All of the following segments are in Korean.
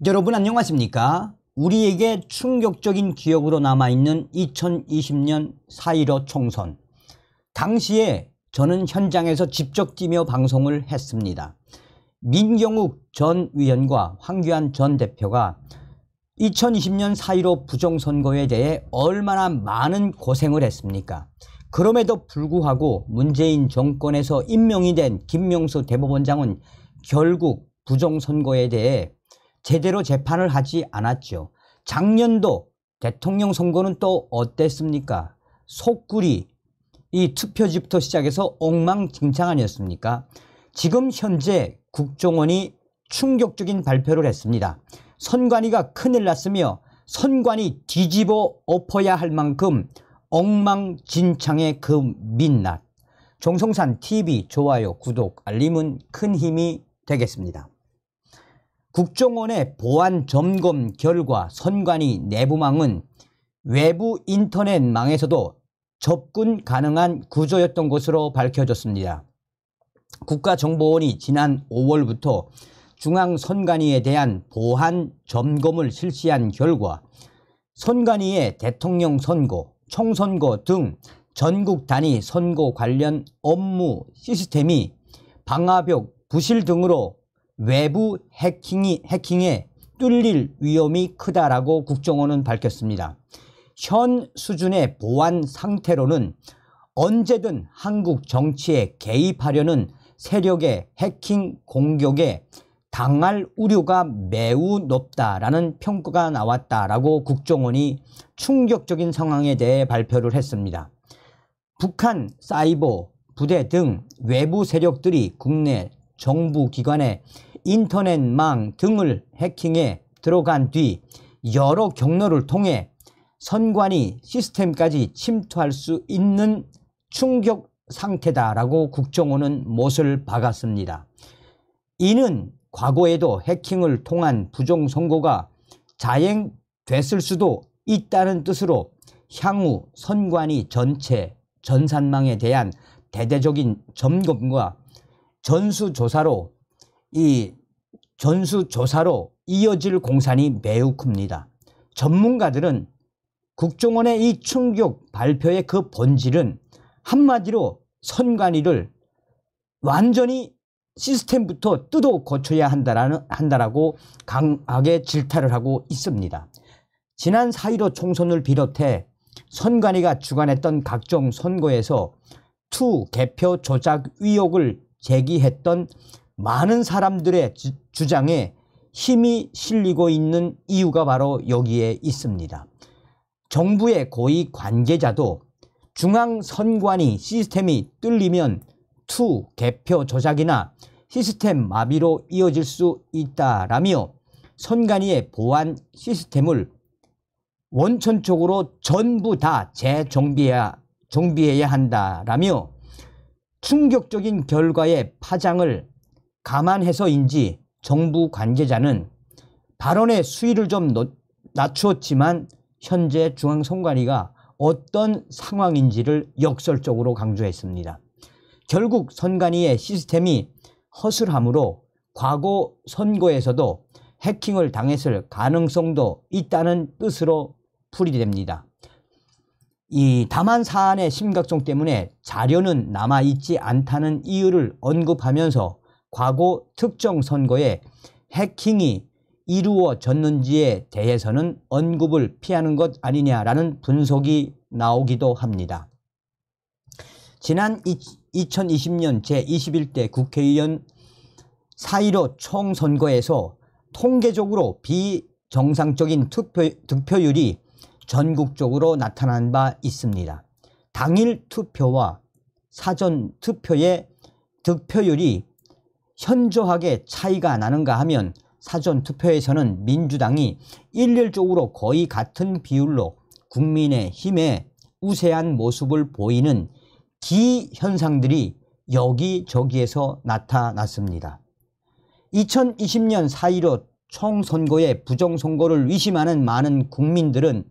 여러분 안녕하십니까? 우리에게 충격적인 기억으로 남아있는 2020년 4.15 총선. 당시에 저는 현장에서 직접 뛰며 방송을 했습니다. 민경욱 전 의원과 황교안 전 대표가 2020년 4.15 부정선거에 대해 얼마나 많은 고생을 했습니까? 그럼에도 불구하고 문재인 정권에서 임명이 된 김명수 대법원장은 결국 부정선거에 대해 제대로 재판을 하지 않았죠. 작년도 대통령 선거는 또 어땠습니까? 속구리, 이 투표지부터 시작해서 엉망진창 아니었습니까? 지금 현재 국정원이 충격적인 발표를 했습니다. 선관위가 큰일 났으며 선관위 뒤집어 엎어야 할 만큼 엉망진창의 그 민낯. 정성산 TV 좋아요, 구독, 알림은 큰 힘이 되겠습니다. 국정원의 보안 점검 결과 선관위 내부망은 외부 인터넷망에서도 접근 가능한 구조였던 것으로 밝혀졌습니다. 국가정보원이 지난 5월부터 중앙선관위에 대한 보안 점검을 실시한 결과 선관위의 대통령 선거, 총선거 등 전국 단위 선거 관련 업무 시스템이 방화벽 부실 등으로 외부 해킹에 뚫릴 위험이 크다라고 국정원은 밝혔습니다. 현 수준의 보안 상태로는 언제든 한국 정치에 개입하려는 세력의 해킹 공격에 당할 우려가 매우 높다라는 평가가 나왔다라고 국정원이 충격적인 상황에 대해 발표를 했습니다. 북한 사이버 부대 등 외부 세력들이 국내 정부 기관의 인터넷망 등을 해킹해 들어간 뒤 여러 경로를 통해 선관위 시스템까지 침투할 수 있는 충격 상태다라고 국정원은 못을 박았습니다. 이는 과거에도 해킹을 통한 부정선거가 자행됐을 수도 있다는 뜻으로 향후 선관위 전체 전산망에 대한 대대적인 점검과 전수조사로 이어질 공산이 매우 큽니다. 전문가들은 국정원의 이 충격 발표의 그 본질은 한마디로 선관위를 완전히 시스템부터 뜯어 고쳐야 한다라고 강하게 질타를 하고 있습니다. 지난 4.15 총선을 비롯해 선관위가 주관했던 각종 선거에서 투 개표 조작 의혹을 제기했던 많은 사람들의 주장에 힘이 실리고 있는 이유가 바로 여기에 있습니다. 정부의 고위 관계자도 중앙선관위 시스템이 뚫리면 투 개표 조작이나 시스템 마비로 이어질 수 있다라며 선관위의 보안 시스템을 원천적으로 전부 다 재정비해야 한다라며 충격적인 결과의 파장을 감안해서인지 정부 관계자는 발언의 수위를 좀 낮추었지만 현재 중앙선관위가 어떤 상황인지를 역설적으로 강조했습니다. 결국 선관위의 시스템이 허술함으로 과거 선거에서도 해킹을 당했을 가능성도 있다는 뜻으로 풀이됩니다. 다만 사안의 심각성 때문에 자료는 남아있지 않다는 이유를 언급하면서 과거 특정 선거에 해킹이 이루어졌는지에 대해서는 언급을 피하는 것 아니냐라는 분석이 나오기도 합니다. 지난 2020년 제21대 국회의원 4.15 총선거에서 통계적으로 비정상적인 득표율이 전국적으로 나타난 바 있습니다. 당일 투표와 사전 투표의 득표율이 현저하게 차이가 나는가 하면 사전 투표에서는 민주당이 일률적으로 거의 같은 비율로 국민의힘에 우세한 모습을 보이는 기현상들이 여기저기에서 나타났습니다. 2020년 4.15 총선거의 부정선거를 의심하는 많은 국민들은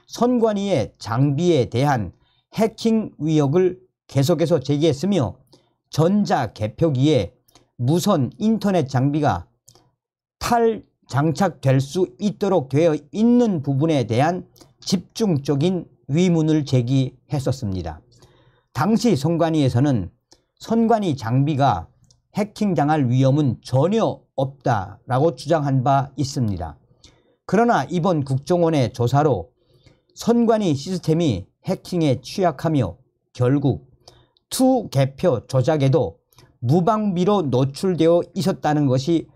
선관위의 장비에 대한 해킹 의혹을 계속해서 제기했으며 전자개표기에 무선 인터넷 장비가 장착될 수 있도록 되어 있는 부분에 대한 집중적인 의문을 제기했었습니다. 당시 선관위에서는 선관위 장비가 해킹당할 위험은 전혀 없다라고 주장한 바 있습니다. 그러나 이번 국정원의 조사로 선관위 시스템이 해킹에 취약하며 결국 투개표 조작에도 무방비로 노출되어 있었다는 것이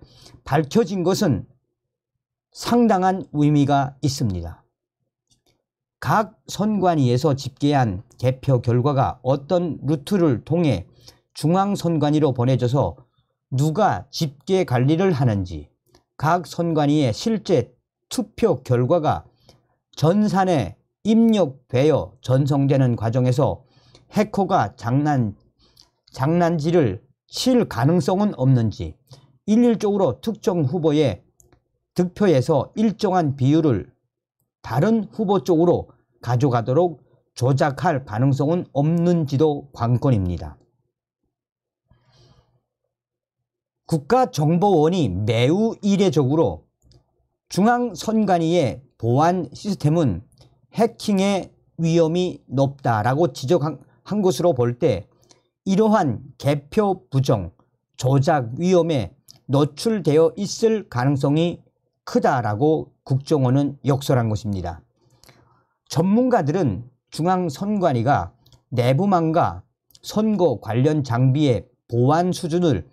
밝혀진 것은 상당한 의미가 있습니다. 각 선관위에서 집계한 개표 결과가 어떤 루트를 통해 중앙선관위로 보내져서 누가 집계 관리를 하는지, 각 선관위의 실제 투표 결과가 전산에 입력되어 전송되는 과정에서 해커가 장난질을 칠 가능성은 없는지, 일률적으로 특정 후보의 득표에서 일정한 비율을 다른 후보 쪽으로 가져가도록 조작할 가능성은 없는지도 관건입니다. 국가정보원이 매우 이례적으로 중앙선관위의 보안 시스템은 해킹의 위험이 높다라고 지적한 것으로 볼 때 이러한 개표 부정, 조작 위험에 노출되어 있을 가능성이 크다라고 국정원은 역설한 것입니다. 전문가들은 중앙선관위가 내부망과 선거 관련 장비의 보안 수준을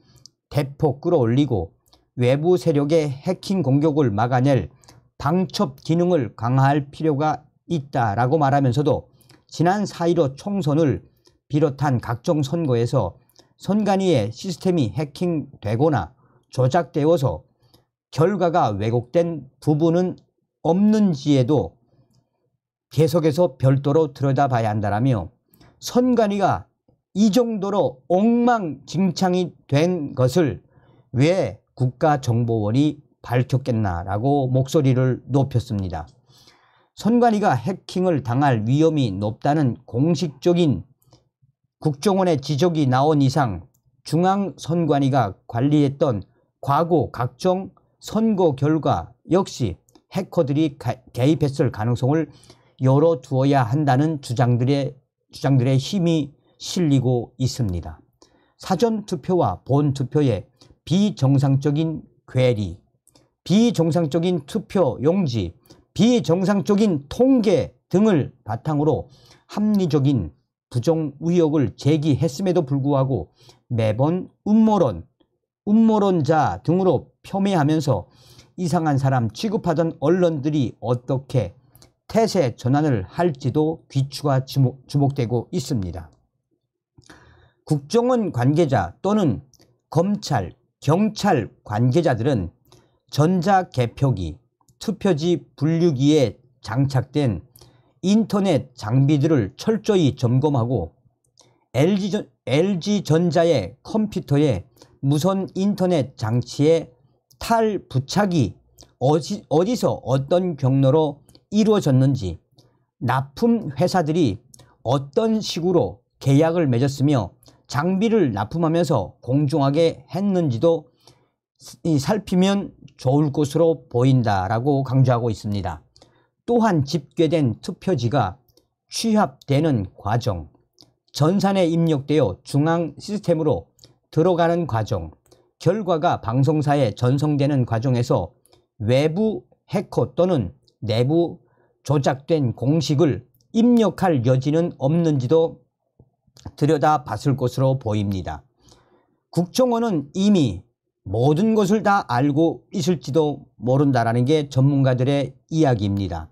대폭 끌어올리고 외부 세력의 해킹 공격을 막아낼 방첩 기능을 강화할 필요가 있다라고 말하면서도 지난 4.15 총선을 비롯한 각종 선거에서 선관위의 시스템이 해킹되거나 조작되어서 결과가 왜곡된 부분은 없는지에도 계속해서 별도로 들여다봐야 한다라며 선관위가 이 정도로 엉망진창이 된 것을 왜 국가정보원이 밝혔겠나라고 목소리를 높였습니다. 선관위가 해킹을 당할 위험이 높다는 공식적인 국정원의 지적이 나온 이상 중앙선관위가 관리했던 과거 각종 선거 결과 역시 해커들이 개입했을 가능성을 열어두어야 한다는 주장들의 힘이 실리고 있습니다. 사전투표와 본투표의 비정상적인 괴리, 비정상적인 투표 용지, 비정상적인 통계 등을 바탕으로 합리적인 부정 의혹을 제기했음에도 불구하고 매번 음모론자 등으로 폄훼하면서 이상한 사람 취급하던 언론들이 어떻게 태세 전환을 할지도 귀추가 주목되고 있습니다. 국정원 관계자 또는 검찰, 경찰 관계자들은 전자개표기, 투표지 분류기에 장착된 인터넷 장비들을 철저히 점검하고 LG전자의 컴퓨터에 무선 인터넷 장치의 탈부착이 어디서 어떤 경로로 이루어졌는지, 납품 회사들이 어떤 식으로 계약을 맺었으며 장비를 납품하면서 공정하게 했는지도 살피면 좋을 것으로 보인다라고 강조하고 있습니다. 또한 집계된 투표지가 취합되는 과정, 전산에 입력되어 중앙 시스템으로 들어가는 과정, 결과가 방송사에 전송되는 과정에서 외부 해커 또는 내부 조작된 공식을 입력할 여지는 없는지도 들여다봤을 것으로 보입니다. 국정원은 이미 모든 것을 다 알고 있을지도 모른다라는 게 전문가들의 이야기입니다.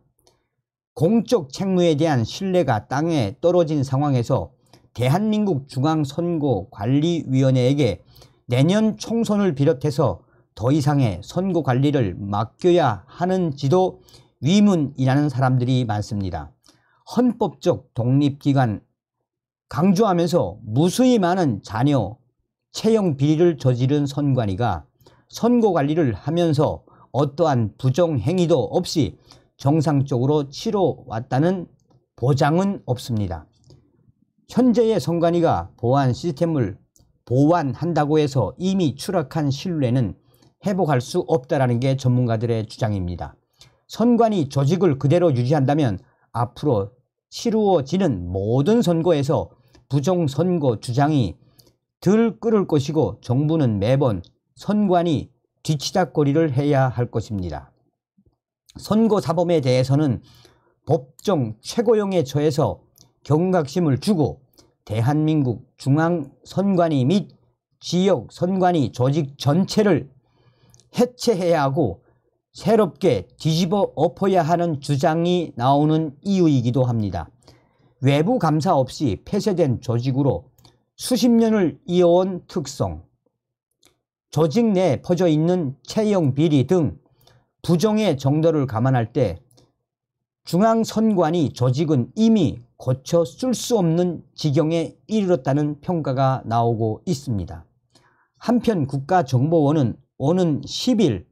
공적 책무에 대한 신뢰가 땅에 떨어진 상황에서 대한민국 중앙선거관리위원회에게 내년 총선을 비롯해서 더 이상의 선거 관리를 맡겨야 하는지도 위문이라는 사람들이 많습니다. 헌법적 독립기관 강조하면서 무수히 많은 자녀 채용 비리를 저지른 선관위가 선거 관리를 하면서 어떠한 부정 행위도 없이 정상적으로 치러왔다는 보장은 없습니다. 현재의 선관위가 보안 시스템을 보완한다고 해서 이미 추락한 신뢰는 회복할 수 없다라는 게 전문가들의 주장입니다. 선관위 조직을 그대로 유지한다면 앞으로 치루어지는 모든 선거에서 부정선거 주장이 들끓을 것이고 정부는 매번 선관위 뒤치다거리를 해야 할 것입니다. 선거사범에 대해서는 법정 최고형에 처해서 경각심을 주고 대한민국 중앙선관위 및 지역선관위 조직 전체를 해체해야 하고 새롭게 뒤집어 엎어야 하는 주장이 나오는 이유이기도 합니다. 외부 감사 없이 폐쇄된 조직으로 수십 년을 이어온 특성, 조직 내에 퍼져 있는 채용 비리 등 부정의 정도를 감안할 때 중앙선관위 조직은 이미 고쳐 쓸 수 없는 지경에 이르렀다는 평가가 나오고 있습니다. 한편 국가정보원은 오는 10일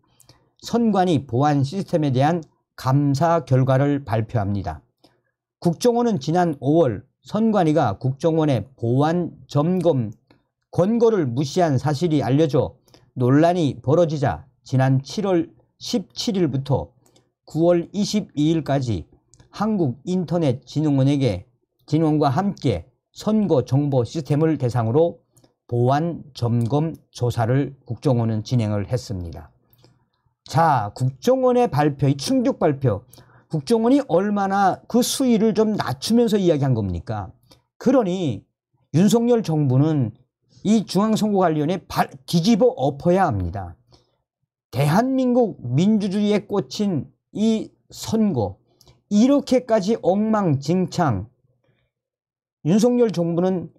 선관위 보안 시스템에 대한 감사 결과를 발표합니다. 국정원은 지난 5월 선관위가 국정원의 보안 점검 권고를 무시한 사실이 알려져 논란이 벌어지자 지난 7월 17일부터 9월 22일까지 한국인터넷진흥원과 함께 선거 정보 시스템을 대상으로 보안 점검 조사를 국정원은 진행을 했습니다. 자, 국정원의 발표, 이 충격 발표, 국정원이 얼마나 그 수위를 좀 낮추면서 이야기한 겁니까? 그러니 윤석열 정부는 이 중앙선거관리위원회 뒤집어 엎어야 합니다. 대한민국 민주주의에 꽂힌 이 선거, 이렇게까지 엉망진창, 윤석열 정부는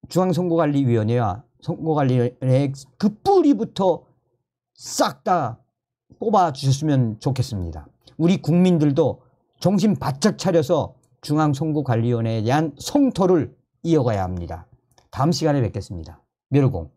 중앙선거관리위원회와 선거관리위원회의 그 뿌리부터 싹 다 뽑아주셨으면 좋겠습니다. 우리 국민들도 정신 바짝 차려서 중앙선거관리위원회에 대한 성토를 이어가야 합니다. 다음 시간에 뵙겠습니다. 멸공.